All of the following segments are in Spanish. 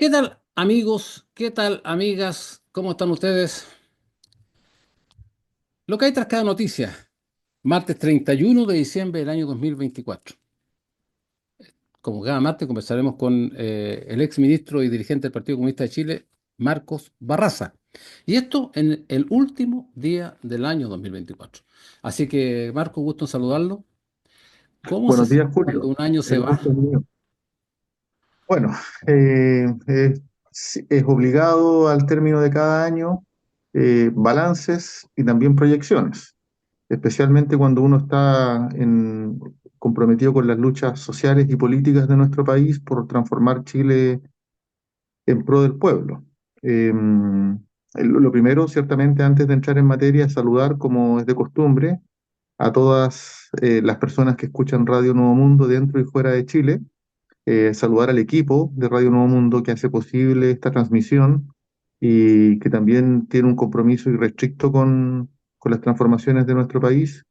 ¿Qué tal, amigos? ¿Qué tal, amigas? ¿Cómo están ustedes? Lo que hay tras cada noticia. Martes 31 de diciembre del año 2024. Como cada martes conversaremos con el ex ministro y dirigente del Partido Comunista de Chile, Marcos Barraza. Y esto en el último día del año 2024. Así que, Marcos, gusto en saludarlo. ¿Cómo se Buenos siente días, cuando Julio. un año se El va? gusto es mío. Bueno, sí, es obligado al término de cada año balances y también proyecciones, especialmente cuando uno está comprometido con las luchas sociales y políticas de nuestro país por transformar Chile en pro del pueblo. Lo primero, ciertamente, antes de entrar en materia, es saludar, como es de costumbre, a todas las personas que escuchan Radio Nuevo Mundo dentro y fuera de Chile. Saludar al equipo de Radio Nuevo Mundo que hace posible esta transmisión y que también tiene un compromiso irrestricto con las transformaciones de nuestro país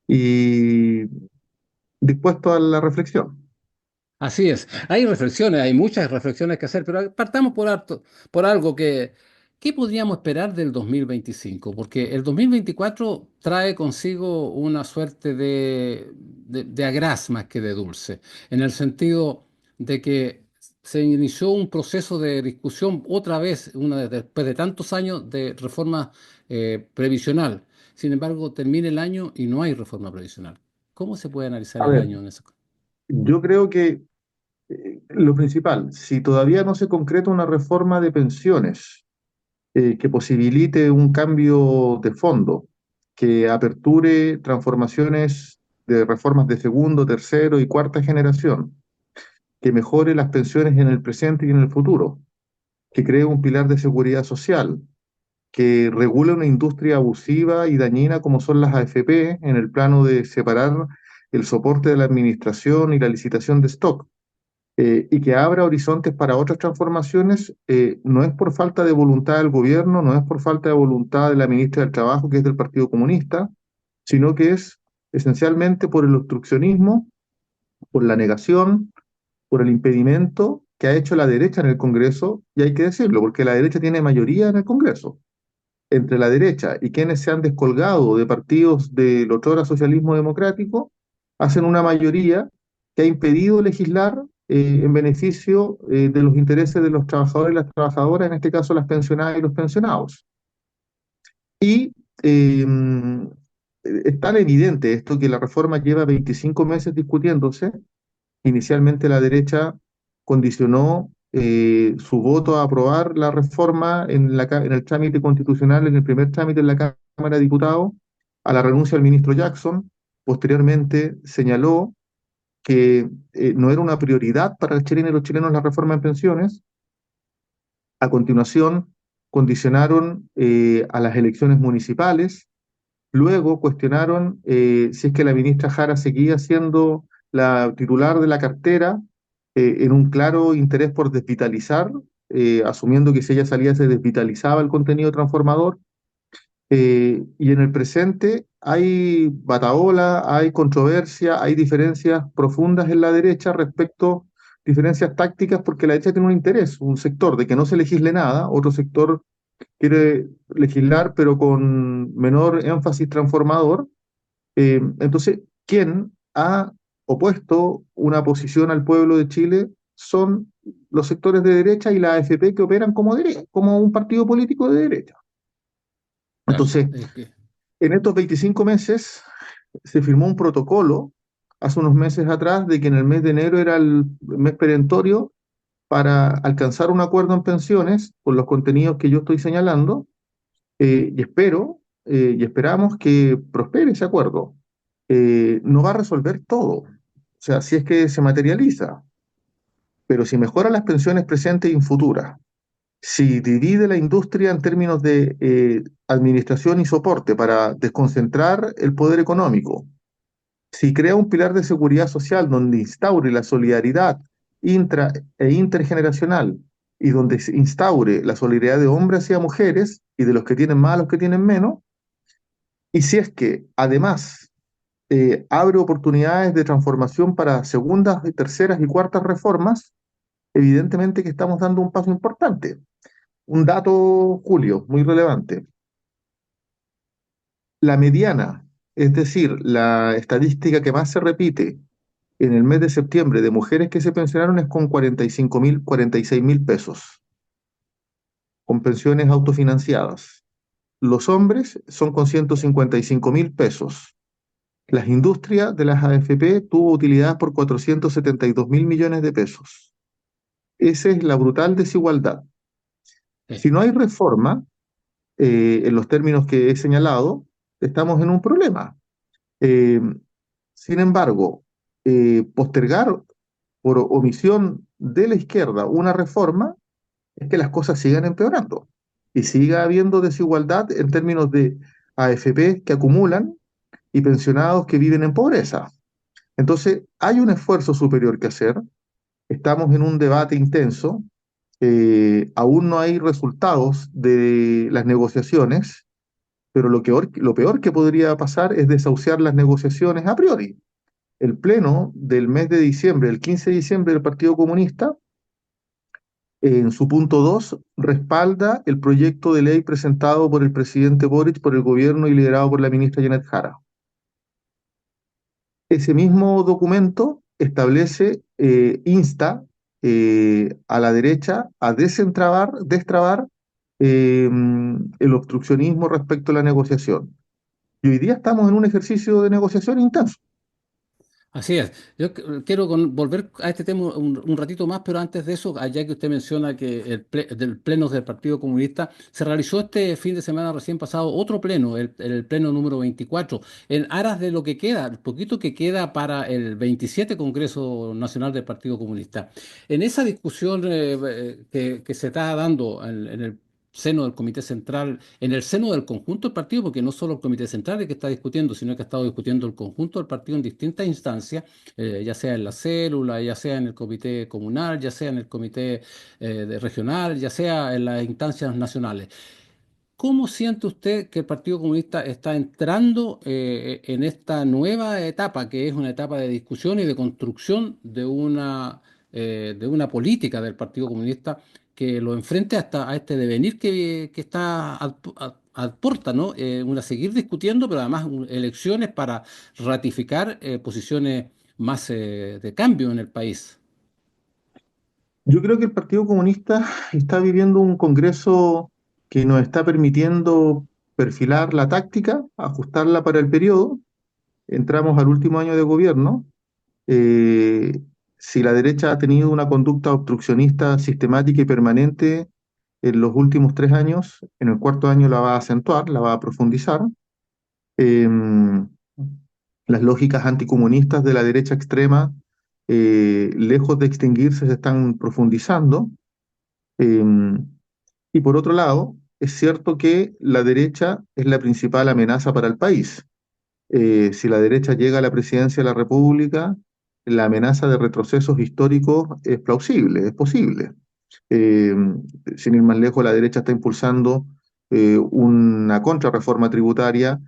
y dispuesto a la reflexión. Así es. Hay reflexiones, hay muchas reflexiones que hacer, pero partamos por algo ¿qué podríamos esperar del 2025? Porque el 2024 trae consigo una suerte de agraz más que de dulce, en el sentido de que se inició un proceso de discusión otra vez, después de tantos años de reforma previsional. Sin embargo, termina el año y no hay reforma previsional. ¿Cómo se puede analizar A el ver, año en ese? yo creo que lo principal, si todavía no se concreta una reforma de pensiones que posibilite un cambio de fondo, que aperture transformaciones de reformas de segundo, tercero y cuarta generación, que mejore las pensiones en el presente y en el futuro, que cree un pilar de seguridad social, que regule una industria abusiva y dañina como son las AFP en el plano de separar el soporte de la administración y la licitación de stock, y que abra horizontes para otras transformaciones, no es por falta de voluntad del gobierno, no es por falta de voluntad de la ministra del Trabajo, que es del Partido Comunista, sino que es esencialmente por el obstruccionismo, por la negación, por el impedimento que ha hecho la derecha en el Congreso, y hay que decirlo, porque la derecha tiene mayoría en el Congreso. Entre la derecha y quienes se han descolgado de partidos del otrora socialismo democrático, hacen una mayoría que ha impedido legislar en beneficio de los intereses de los trabajadores y las trabajadoras, en este caso las pensionadas y los pensionados. Y es tan evidente esto que la reforma lleva 25 meses discutiéndose. Inicialmente la derecha condicionó su voto a aprobar la reforma en el trámite constitucional, en el primer trámite en la Cámara de Diputados, a la renuncia del ministro Jackson. Posteriormente señaló que no era una prioridad para las chilenas y los chilenos la reforma en pensiones. A continuación, condicionaron a las elecciones municipales. Luego cuestionaron si es que la ministra Jara seguía siendo la titular de la cartera, en un claro interés por desvitalizar, asumiendo que si ella salía se desvitalizaba el contenido transformador. Y en el presente hay batahola, hay controversia, hay diferencias profundas en la derecha respecto, diferencias tácticas, porque la derecha tiene un interés, un sector de que no se legisle nada, otro sector quiere legislar pero con menor énfasis transformador. Entonces, quien ha opuesto una posición al pueblo de Chile son los sectores de derecha y la AFP, que operan como, como un partido político de derecha. Claro, Entonces, en estos 25 meses se firmó un protocolo hace unos meses atrás de que en el mes de enero era el mes perentorio para alcanzar un acuerdo en pensiones con los contenidos que yo estoy señalando, y espero y esperamos que prospere ese acuerdo. No va a resolver todo, o sea, si es que se materializa, pero si mejora las pensiones presentes y futuras, si divide la industria en términos de administración y soporte para desconcentrar el poder económico, si crea un pilar de seguridad social donde instaure la solidaridad intra e intergeneracional y donde se instaure la solidaridad de hombres hacia mujeres y de los que tienen más a los que tienen menos, y si es que además abre oportunidades de transformación para segundas, terceras y cuartas reformas, evidentemente que estamos dando un paso importante. Un dato, Julio, muy relevante. La mediana, es decir, la estadística que más se repite en el mes de septiembre de mujeres que se pensionaron es con 45.000, 46.000 pesos, con pensiones autofinanciadas. Los hombres son con 155.000 pesos. Las industrias de las AFP tuvo utilidad por 472.000 millones de pesos. Esa es la brutal desigualdad. Sí. Si no hay reforma, en los términos que he señalado, estamos en un problema. Eh, Sin embargo, postergar por omisión de la izquierda una reforma es que las cosas sigan empeorando y siga habiendo desigualdad en términos de AFP que acumulan y pensionados que viven en pobreza. Entonces, hay un esfuerzo superior que hacer. Estamos en un debate intenso. Aún no hay resultados de las negociaciones, pero lo peor que podría pasar es desahuciar las negociaciones a priori. El pleno del mes de diciembre, el 15 de diciembre del Partido Comunista, en su punto 2 respalda el proyecto de ley presentado por el presidente Boric, por el gobierno y liderado por la ministra Janet Jara. Ese mismo documento establece, insta a la derecha a destrabar el obstruccionismo respecto a la negociación. Y hoy día estamos en un ejercicio de negociación intenso. Así es. Yo quiero volver a este tema un ratito más, pero antes de eso, allá que usted menciona que del pleno del Partido Comunista, se realizó este fin de semana recién pasado otro pleno, el pleno número 24, en aras de lo que queda, el poquito que queda para el 27 Congreso Nacional del Partido Comunista. En esa discusión que se está dando en el seno del Comité Central, en el seno del conjunto del partido, porque no solo el Comité Central es que está discutiendo, sino que ha estado discutiendo el conjunto del partido en distintas instancias, ya sea en la célula, ya sea en el comité comunal, ya sea en el comité regional, ya sea en las instancias nacionales. ¿Cómo siente usted que el Partido Comunista está entrando en esta nueva etapa, que es una etapa de discusión y de construcción de una política del Partido Comunista que lo enfrente hasta a este devenir que está a puerta, ¿no? Seguir discutiendo, pero además elecciones para ratificar posiciones más de cambio en el país? Yo creo que el Partido Comunista está viviendo un congreso que nos está permitiendo perfilar la táctica, ajustarla para el periodo. Entramos al último año de gobierno. Eh, si la derecha ha tenido una conducta obstruccionista sistemática y permanente en los últimos 3 años, en el cuarto año la va a acentuar, la va a profundizar. Eh, las lógicas anticomunistas de la derecha extrema, lejos de extinguirse, se están profundizando. Eh, y por otro lado, es cierto que la derecha es la principal amenaza para el país. Si la derecha llega a la presidencia de la República, la amenaza de retrocesos históricos es plausible, es posible. Eh, Sin ir más lejos, la derecha está impulsando una contrarreforma tributaria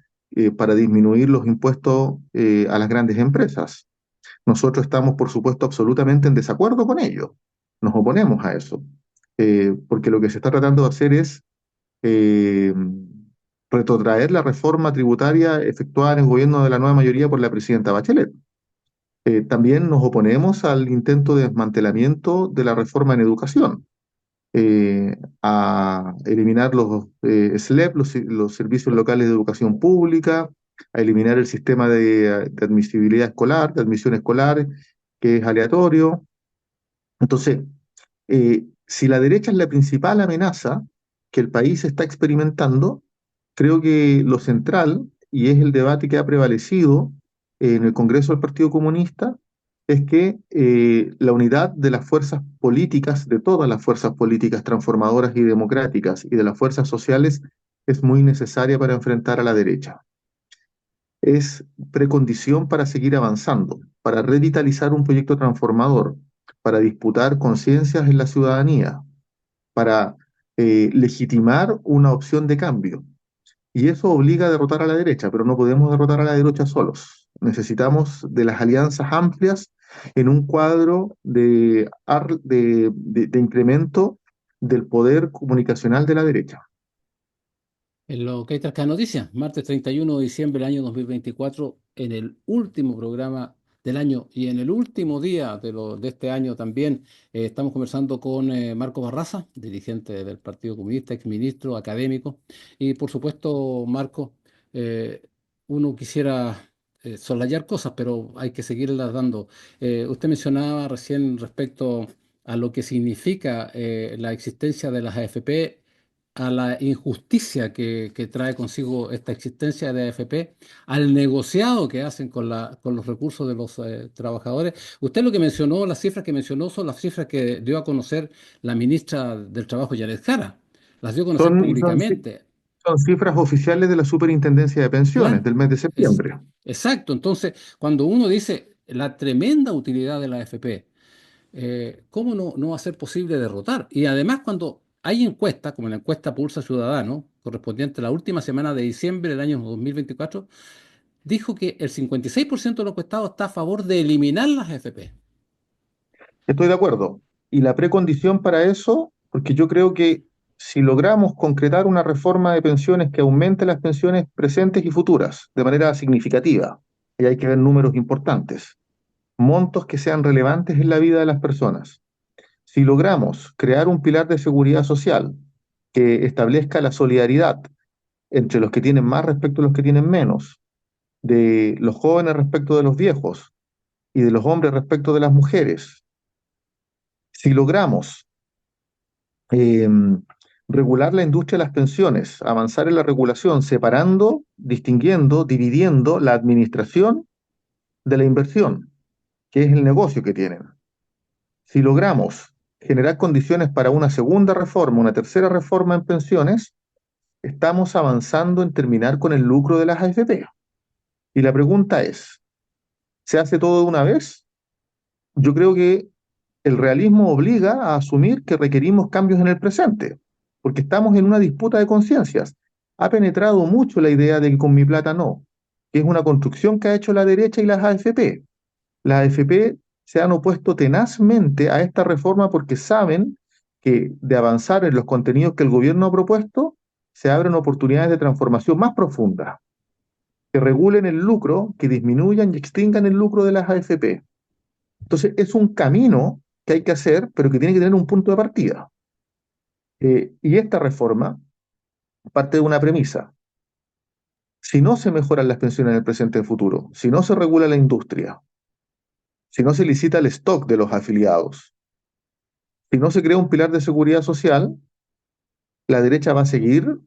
para disminuir los impuestos a las grandes empresas. Nosotros estamos, por supuesto, absolutamente en desacuerdo con ello. Nos oponemos a eso, porque lo que se está tratando de hacer es eh, retrotraer la reforma tributaria efectuada en el gobierno de la nueva mayoría por la presidenta Bachelet. También nos oponemos al intento de desmantelamiento de la reforma en educación, a eliminar los SLEP, los servicios locales de educación pública, a eliminar el sistema de admisibilidad escolar, de admisión escolar, que es aleatorio. Entonces, si la derecha es la principal amenaza que el país está experimentando, creo que lo central, y es el debate que ha prevalecido en el Congreso del Partido Comunista, es que la unidad de las fuerzas políticas, de todas las fuerzas políticas transformadoras y democráticas y de las fuerzas sociales, es muy necesaria para enfrentar a la derecha. Es precondición para seguir avanzando, para revitalizar un proyecto transformador, para disputar conciencias en la ciudadanía, para legitimar una opción de cambio. Y eso obliga a derrotar a la derecha, pero no podemos derrotar a la derecha solos. Necesitamos de las alianzas amplias en un cuadro de incremento del poder comunicacional de la derecha. En lo que hay tras cada noticia, martes 31 de diciembre del año 2024, en el último programa del año y en el último día de este año también, estamos conversando con Marco Barraza, dirigente del Partido Comunista, exministro, académico. Y por supuesto, Marco, eh, uno quisiera soslayar cosas, pero hay que seguirlas dando. Usted mencionaba recién respecto a lo que significa la existencia de las AFP, a la injusticia que trae consigo esta existencia de AFP, al negociado que hacen con los recursos de los trabajadores. Usted lo que mencionó, las cifras que mencionó son las cifras que dio a conocer la ministra del Trabajo, Yared Jara. Las dio a conocer Son, son, ci- públicamente. son cifras oficiales de la Superintendencia de Pensiones Claro, del mes de es septiembre. exacto. Entonces, cuando uno dice la tremenda utilidad de la AFP, ¿cómo no va a ser posible derrotar? Y además, cuando hay encuestas, como la encuesta Pulsa Ciudadano, correspondiente a la última semana de diciembre del año 2024, dijo que el 56% de los encuestados está a favor de eliminar las AFP. Estoy de acuerdo. Y la precondición para eso, porque yo creo que si logramos concretar una reforma de pensiones que aumente las pensiones presentes y futuras de manera significativa, y hay que ver números importantes, montos que sean relevantes en la vida de las personas. Si logramos crear un pilar de seguridad social que establezca la solidaridad entre los que tienen más respecto a los que tienen menos, de los jóvenes respecto de los viejos y de los hombres respecto de las mujeres, si logramos eh, regular la industria de las pensiones, avanzar en la regulación, separando, distinguiendo, dividiendo la administración de la inversión, que es el negocio que tienen. Si logramos generar condiciones para una segunda reforma, una tercera reforma en pensiones, estamos avanzando en terminar con el lucro de las AFP. Y la pregunta es, ¿se hace todo de una vez? Yo creo que el realismo obliga a asumir que requerimos cambios en el presente, porque estamos en una disputa de conciencias. Ha penetrado mucho la idea de que con mi plata no, que es una construcción que ha hecho la derecha y las AFP. Las AFP se han opuesto tenazmente a esta reforma porque saben que de avanzar en los contenidos que el gobierno ha propuesto, se abren oportunidades de transformación más profundas, que regulen el lucro, que disminuyan y extingan el lucro de las AFP. Entonces, es un camino que hay que hacer, pero que tiene que tener un punto de partida. Y esta reforma parte de una premisa. Si no se mejoran las pensiones en el presente y el futuro, si no se regula la industria, si no se licita el stock de los afiliados, si no se crea un pilar de seguridad social, la derecha va a seguir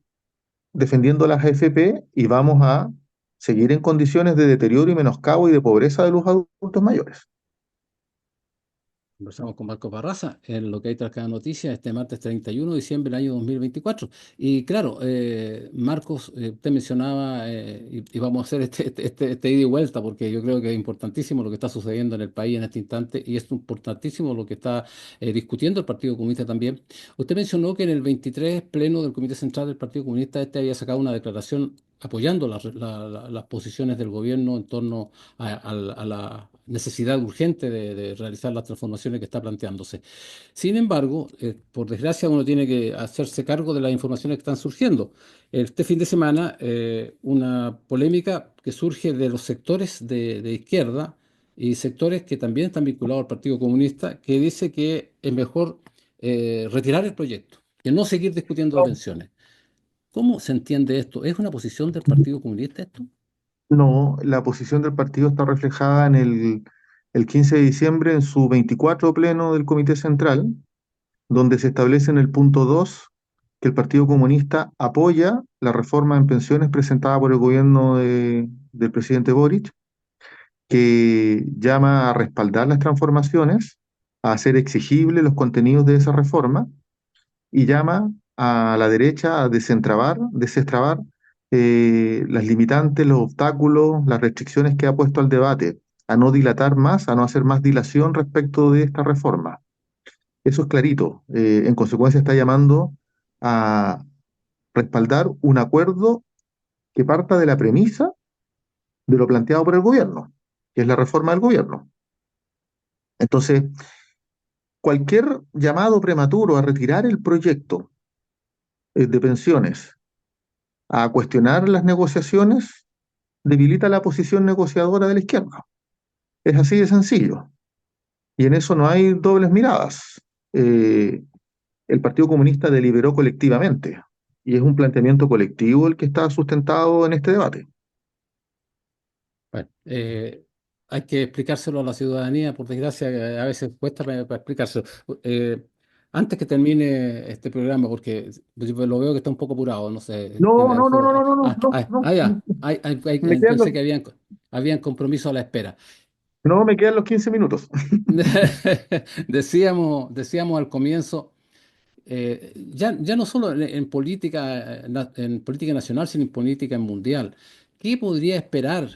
defendiendo las AFP y vamos a seguir en condiciones de deterioro y menoscabo y de pobreza de los adultos mayores. Conversamos con Marco Barraza en lo que hay tras cada noticia este martes 31 de diciembre del año 2024. Y claro, Marcos, usted mencionaba, y vamos a hacer este ida y vuelta, porque yo creo que es importantísimo lo que está sucediendo en el país en este instante, y es importantísimo lo que está discutiendo el Partido Comunista también. Usted mencionó que en el 23 pleno del Comité Central del Partido Comunista este había sacado una declaración apoyando las posiciones del gobierno en torno a la necesidad urgente de realizar las transformaciones que está planteándose. Sin embargo, por desgracia, uno tiene que hacerse cargo de las informaciones que están surgiendo. Este fin de semana, una polémica que surge de los sectores de izquierda y sectores que también están vinculados al Partido Comunista, que dice que es mejor retirar el proyecto, que no seguir discutiendo de pensiones. ¿Cómo se entiende esto? ¿Es una posición del Partido Comunista esto? No, la posición del partido está reflejada en el 15 de diciembre en su 24 pleno del Comité Central, donde se establece en el punto 2 que el Partido Comunista apoya la reforma en pensiones presentada por el gobierno del presidente Boric, que llama a respaldar las transformaciones, a hacer exigibles los contenidos de esa reforma y llama a la derecha a desestrabar las limitantes, los obstáculos, las restricciones que ha puesto al debate, a no dilatar más, a no hacer más dilación respecto de esta reforma. Eso es clarito. En consecuencia está llamando a respaldar un acuerdo que parta de la premisa de lo planteado por el gobierno, que es la reforma del gobierno. Entonces, cualquier llamado prematuro a retirar el proyecto de pensiones, a cuestionar las negociaciones, debilita la posición negociadora de la izquierda. Es así de sencillo. Y en eso no hay dobles miradas. Eh, el Partido Comunista deliberó colectivamente y es un planteamiento colectivo el que está sustentado en este debate. Bueno, hay que explicárselo a la ciudadanía, por desgracia, a veces cuesta para explicárselo. Eh, Antes que termine este programa, porque yo lo veo que está un poco apurado, no sé, No, no, no, no, no, no, no, no, no. ya, Me quedan los, pensé que habían compromiso a la espera. no, me quedan los 15 minutos. Decíamos al comienzo, ya no solo en política, en política nacional, sino en política mundial. ¿Qué podría esperar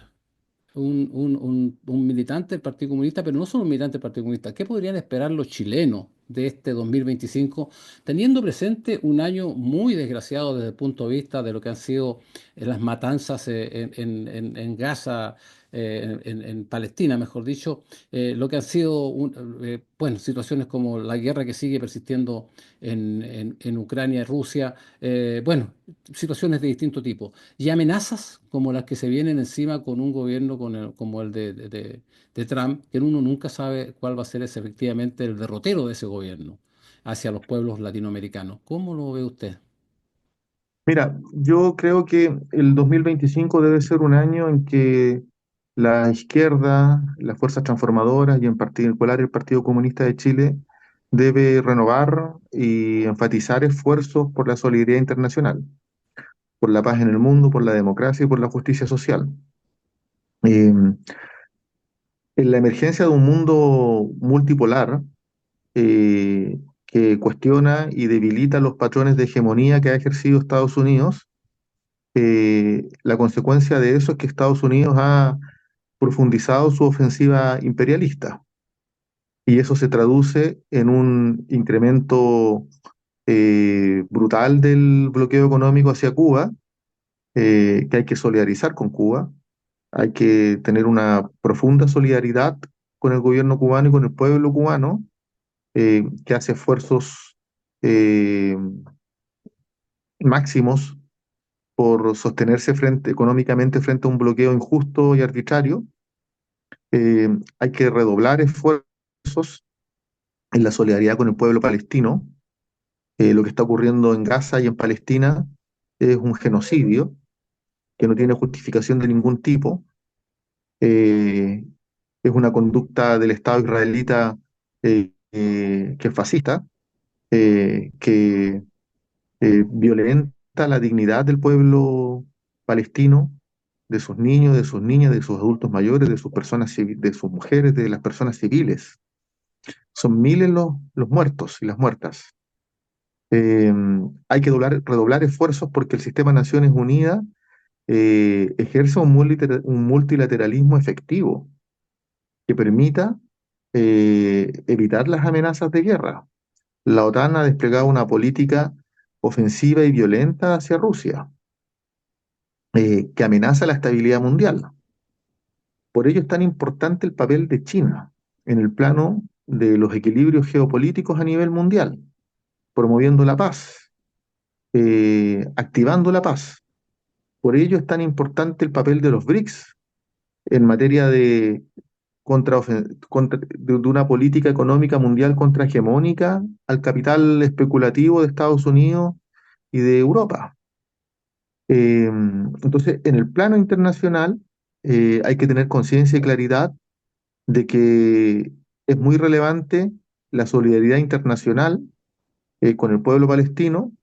un militante del Partido Comunista, pero no solo un militante del Partido Comunista? ¿Qué podrían esperar los chilenos de este 2025, teniendo presente un año muy desgraciado desde el punto de vista de lo que han sido las matanzas en Gaza, en Palestina, mejor dicho, lo que han sido bueno, situaciones como la guerra que sigue persistiendo en Ucrania y Rusia, bueno, situaciones de distinto tipo y amenazas como las que se vienen encima con un gobierno como el de Trump, que uno nunca sabe cuál va a ser efectivamente el derrotero de ese gobierno hacia los pueblos latinoamericanos. ¿Cómo lo ve usted? Mira, yo creo que el 2025 debe ser un año en que la izquierda, las fuerzas transformadoras y en particular el Partido Comunista de Chile debe renovar y enfatizar esfuerzos por la solidaridad internacional, por la paz en el mundo, por la democracia y por la justicia social. Eh, en la emergencia de un mundo multipolar que cuestiona y debilita los patrones de hegemonía que ha ejercido Estados Unidos, la consecuencia de eso es que Estados Unidos ha profundizado su ofensiva imperialista y eso se traduce en un incremento brutal del bloqueo económico hacia Cuba, que hay que solidarizar con Cuba, hay que tener una profunda solidaridad con el gobierno cubano y con el pueblo cubano, que hace esfuerzos eh, máximos por sostenerse económicamente frente a un bloqueo injusto y arbitrario. Hay que redoblar esfuerzos en la solidaridad con el pueblo palestino. Lo que está ocurriendo en Gaza y en Palestina es un genocidio que no tiene justificación de ningún tipo. Eh, es una conducta del Estado israelita que es fascista, que violenta la dignidad del pueblo palestino, de sus niños, de sus niñas, de sus adultos mayores, de sus personas, de sus mujeres, de las personas civiles. Son miles los muertos y las muertas. Eh, hay que redoblar esfuerzos porque el sistema de Naciones Unidas ejerza un multilateralismo efectivo que permita evitar las amenazas de guerra. La OTAN ha desplegado una política ofensiva y violenta hacia Rusia, que amenaza la estabilidad mundial. Por ello es tan importante el papel de China en el plano de los equilibrios geopolíticos a nivel mundial, promoviendo la paz, activando la paz. Por ello es tan importante el papel de los BRICS en materia de, de una política económica mundial contrahegemónica al capital especulativo de Estados Unidos y de Europa. Entonces, en el plano internacional, hay que tener conciencia y claridad de que es muy relevante la solidaridad internacional con el pueblo palestino,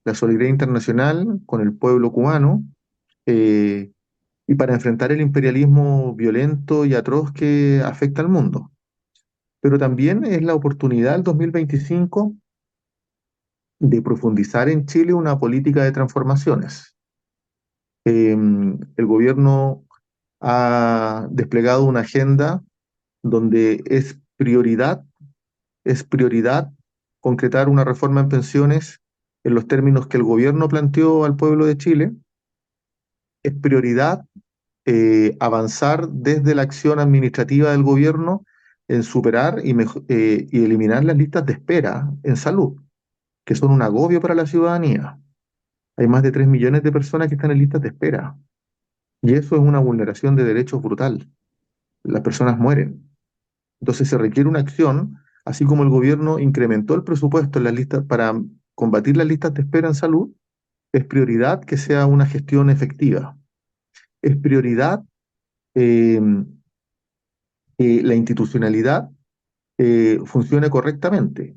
la solidaridad internacional con el pueblo cubano, eh, y para enfrentar el imperialismo violento y atroz que afecta al mundo. Pero también es la oportunidad del 2025 de profundizar en Chile una política de transformaciones. El gobierno ha desplegado una agenda donde es prioridad concretar una reforma en pensiones en los términos que el gobierno planteó al pueblo de Chile. Es prioridad avanzar desde la acción administrativa del gobierno en superar y eliminar las listas de espera en salud, que son un agobio para la ciudadanía. Hay más de 3 millones de personas que están en listas de espera y eso es una vulneración de derechos brutal. Las personas mueren. Entonces se requiere una acción, así como el gobierno incrementó el presupuesto en las listas para combatir las listas de espera en salud, es prioridad que sea una gestión efectiva. Es prioridad eh, que la institucionalidad funcione correctamente.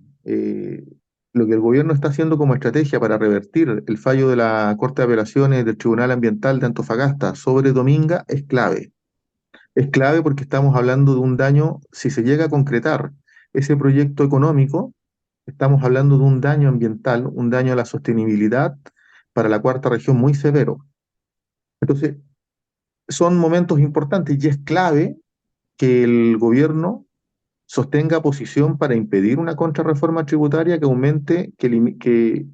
Lo que el gobierno está haciendo como estrategia para revertir el fallo de la Corte de Apelaciones del Tribunal Ambiental de Antofagasta sobre Dominga es clave. Es clave porque estamos hablando de un daño, si se llega a concretar ese proyecto económico, estamos hablando de un daño ambiental, un daño a la sostenibilidad para la cuarta región muy severo. Entonces, son momentos importantes y es clave que el gobierno sostenga posición para impedir una contrarreforma tributaria que aumente, que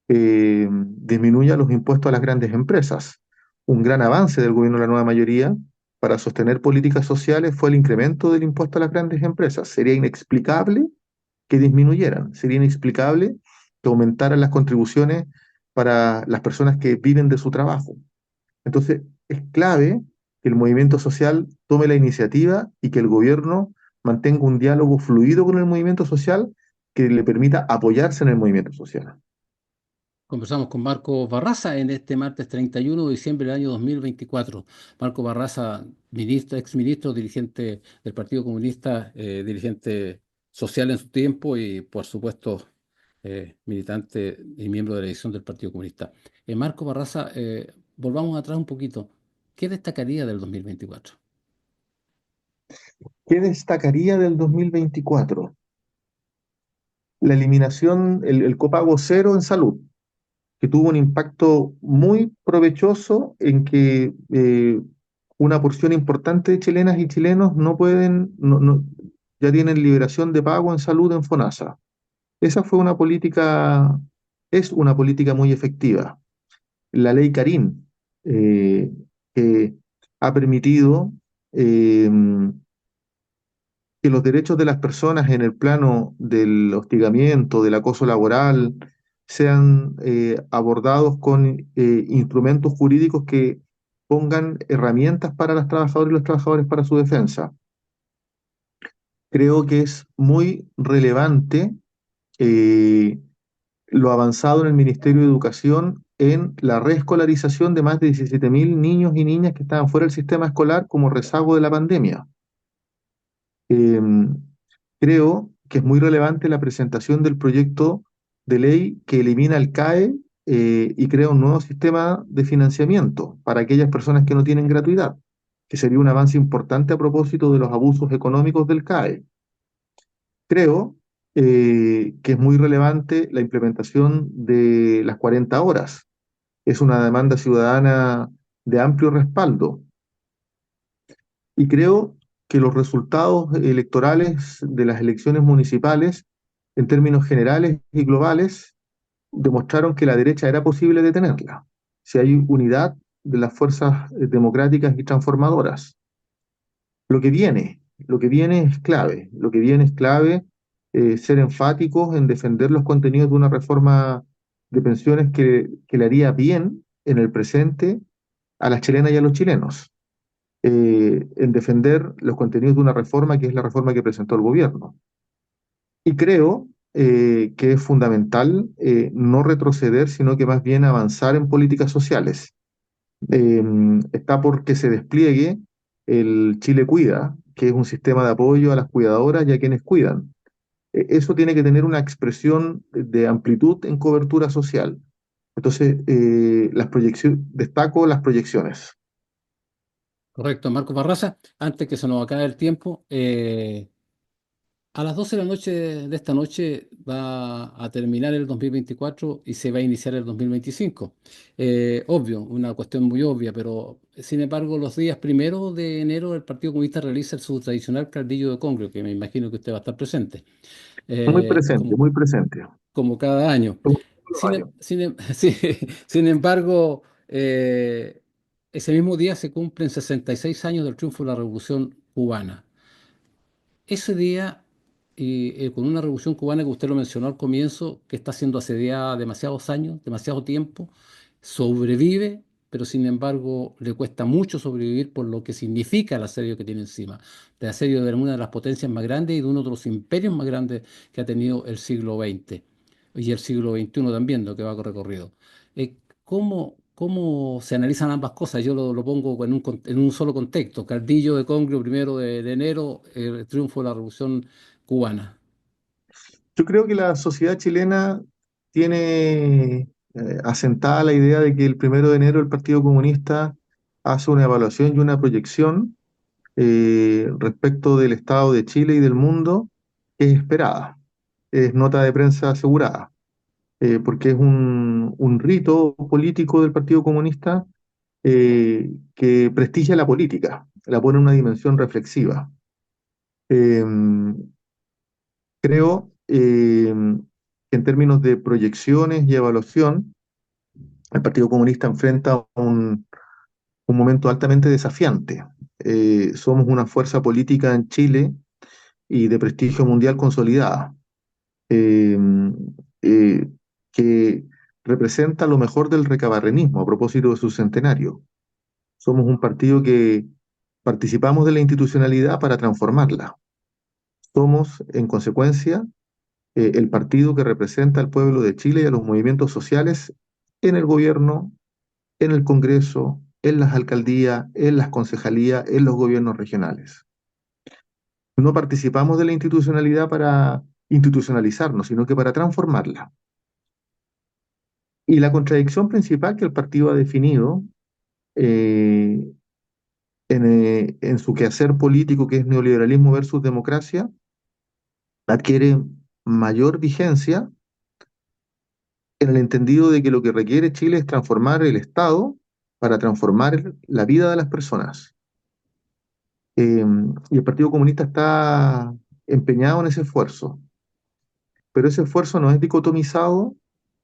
disminuya los impuestos a las grandes empresas. Un gran avance del gobierno de la nueva mayoría para sostener políticas sociales fue el incremento del impuesto a las grandes empresas. Sería inexplicable que disminuyeran, sería inexplicable que aumentaran las contribuciones para las personas que viven de su trabajo. Entonces, es clave que el movimiento social tome la iniciativa y que el gobierno mantenga un diálogo fluido con el movimiento social que le permita apoyarse en el movimiento social. Conversamos con Marco Barraza en este martes 31 de diciembre del año 2024. Marco Barraza, ministro, exministro, dirigente del Partido Comunista, dirigente social en su tiempo y, por supuesto, militante y miembro de la edición del Partido Comunista. Marco Barraza, volvamos atrás un poquito. ¿Qué destacaría del 2024? ¿Qué destacaría del 2024? La eliminación, el copago cero en salud, que tuvo un impacto muy provechoso en que una porción importante de chilenas y chilenos no pueden, ya tienen liberación de pago en salud en FONASA. Esa fue una política, es una política muy efectiva. La ley Karim, eh, que ha permitido eh, que los derechos de las personas en el plano del hostigamiento, del acoso laboral, sean abordados con instrumentos jurídicos que pongan herramientas para las trabajadoras y los trabajadores para su defensa. Creo que es muy relevante eh, lo avanzado en el Ministerio de Educación en la reescolarización de más de 17.000 niños y niñas que estaban fuera del sistema escolar como rezago de la pandemia. Eh, Creo que es muy relevante la presentación del proyecto de ley que elimina el CAE y crea un nuevo sistema de financiamiento para aquellas personas que no tienen gratuidad, que sería un avance importante a propósito de los abusos económicos del CAE. Creo que es muy relevante la implementación de las 40 horas. Es una demanda ciudadana de amplio respaldo y creo que los resultados electorales de las elecciones municipales, en términos generales y globales, demostraron que la derecha era posible detenerla, si hay unidad de las fuerzas democráticas y transformadoras. Lo que viene es clave, lo que viene es clave ser enfáticos en defender los contenidos de una reforma de pensiones que le haría bien en el presente a las chilenas y a los chilenos en defender los contenidos de una reforma que es la reforma que presentó el gobierno. Y creo que es fundamental no retroceder, sino que más bien avanzar en políticas sociales. Eh, Está por que se despliegue el Chile Cuida, que es un sistema de apoyo a las cuidadoras y a quienes cuidan. Eso tiene que tener una expresión de amplitud en cobertura social. Entonces, destaco las proyecciones. Correcto, Marco Barraza. Antes que se nos acabe el tiempo, a las 12 de la noche de esta noche va a terminar el 2024 y se va a iniciar el 2025. Obvio, una cuestión muy obvia, pero sin embargo, los días primeros de enero el Partido Comunista realiza su tradicional caldillo de Congrio, que me imagino que usted va a estar presente, como, Muy presente. como cada año. Como todos los años. Sí, sin embargo, ese mismo día se cumplen 66 años del triunfo de la Revolución Cubana. ese día, con una revolución cubana que usted lo mencionó al comienzo, que está siendo asediada demasiados años, demasiado tiempo, sobrevive, pero sin embargo le cuesta mucho sobrevivir por lo que significa el asedio que tiene encima, el asedio de una de las potencias más grandes y de uno de los imperios más grandes que ha tenido el siglo XX y el siglo XXI también, lo que va recorrido. ¿Cómo se analizan ambas cosas? Yo lo pongo en un solo contexto. Cardillo de Congrio, primero de enero, el triunfo de la Revolución Cubana. Yo creo que la sociedad chilena tiene asentada la idea de que el 1 de enero el Partido Comunista hace una evaluación y una proyección respecto del estado de Chile y del mundo que es esperada, es nota de prensa asegurada, porque es un rito político del Partido Comunista que prestigia la política, la pone en una dimensión reflexiva. Eh, Creo que en términos de proyecciones y evaluación, el Partido Comunista enfrenta un momento altamente desafiante. Somos una fuerza política en Chile y de prestigio mundial consolidada, eh, eh, que representa lo mejor del recabarrenismo a propósito de su centenario. Somos un partido que participamos de la institucionalidad para transformarla. Somos, en consecuencia, el partido que representa al pueblo de Chile y a los movimientos sociales en el gobierno, en el Congreso, en las alcaldías, en las concejalías, en los gobiernos regionales. No participamos de la institucionalidad para institucionalizarnos, sino que para transformarla. Y la contradicción principal que el partido ha definido eh, en su quehacer político, que es neoliberalismo versus democracia, adquiere mayor vigencia en el entendido de que lo que requiere Chile es transformar el Estado para transformar la vida de las personas. Y el Partido Comunista está empeñado en ese esfuerzo, pero ese esfuerzo no es dicotomizado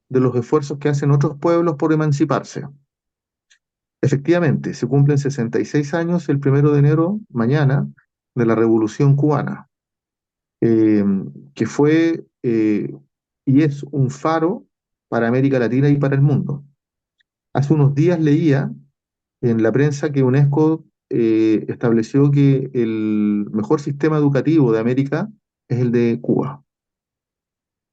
de los esfuerzos que hacen otros pueblos por emanciparse. Efectivamente, se cumplen 66 años el 1 de enero, mañana, de la Revolución Cubana, eh, que fue y es un faro para América Latina y para el mundo. Hace unos días leía en la prensa que UNESCO estableció que el mejor sistema educativo de América es el de Cuba,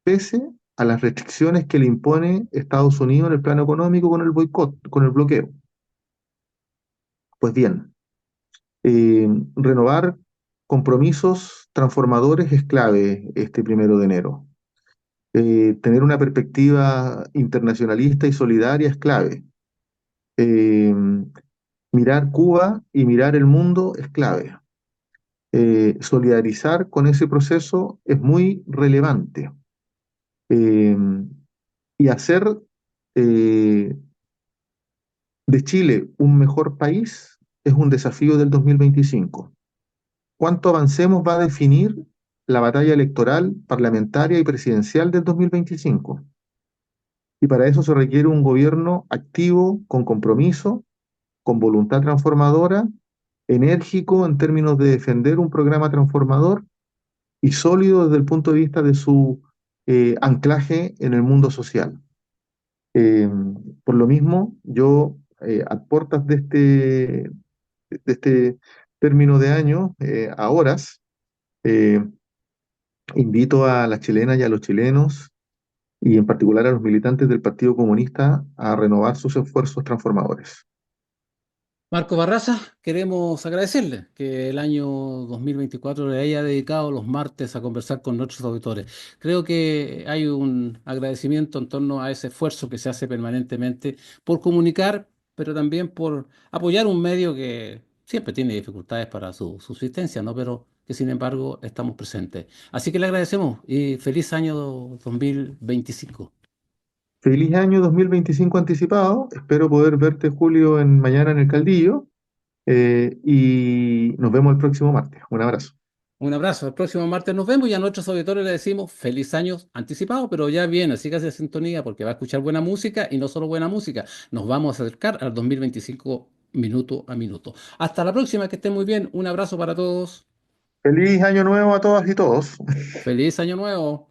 pese a las restricciones que le impone Estados Unidos en el plano económico con el boicot, con el bloqueo. Pues bien, eh, renovar compromisos transformadores es clave este 1 de enero. Tener una perspectiva internacionalista y solidaria es clave. Eh, Mirar Cuba y mirar el mundo es clave. Solidarizar con ese proceso es muy relevante. Eh, y hacer eh, de Chile un mejor país es un desafío del 2025. ¿Cuánto avancemos va a definir la batalla electoral, parlamentaria y presidencial del 2025? Y para eso se requiere un gobierno activo, con compromiso, con voluntad transformadora, enérgico en términos de defender un programa transformador y sólido desde el punto de vista de su anclaje en el mundo social. Eh, por lo mismo, yo, a puertas de este término de año, a horas, eh, invito a las chilenas y a los chilenos, y en particular a los militantes del Partido Comunista, a renovar sus esfuerzos transformadores. Marco Barraza, queremos agradecerle que el año 2024 le haya dedicado los martes a conversar con nuestros auditores. Creo que hay un agradecimiento en torno a ese esfuerzo que se hace permanentemente por comunicar, pero también por apoyar un medio que siempre tiene dificultades para su subsistencia, ¿no? Pero que sin embargo estamos presentes. Así que le agradecemos y feliz año 2025. Feliz año 2025 anticipado. Espero poder verte, Julio, mañana en el Caldillo. Y nos vemos el próximo martes. Un abrazo. Un abrazo, el próximo martes nos vemos y a nuestros auditores les decimos feliz años anticipado, pero ya viene, sígase de sintonía porque va a escuchar buena música y no solo buena música, nos vamos a acercar al 2025 minuto a minuto. Hasta la próxima, que estén muy bien, un abrazo para todos. Feliz año nuevo a todas y todos. Feliz año nuevo.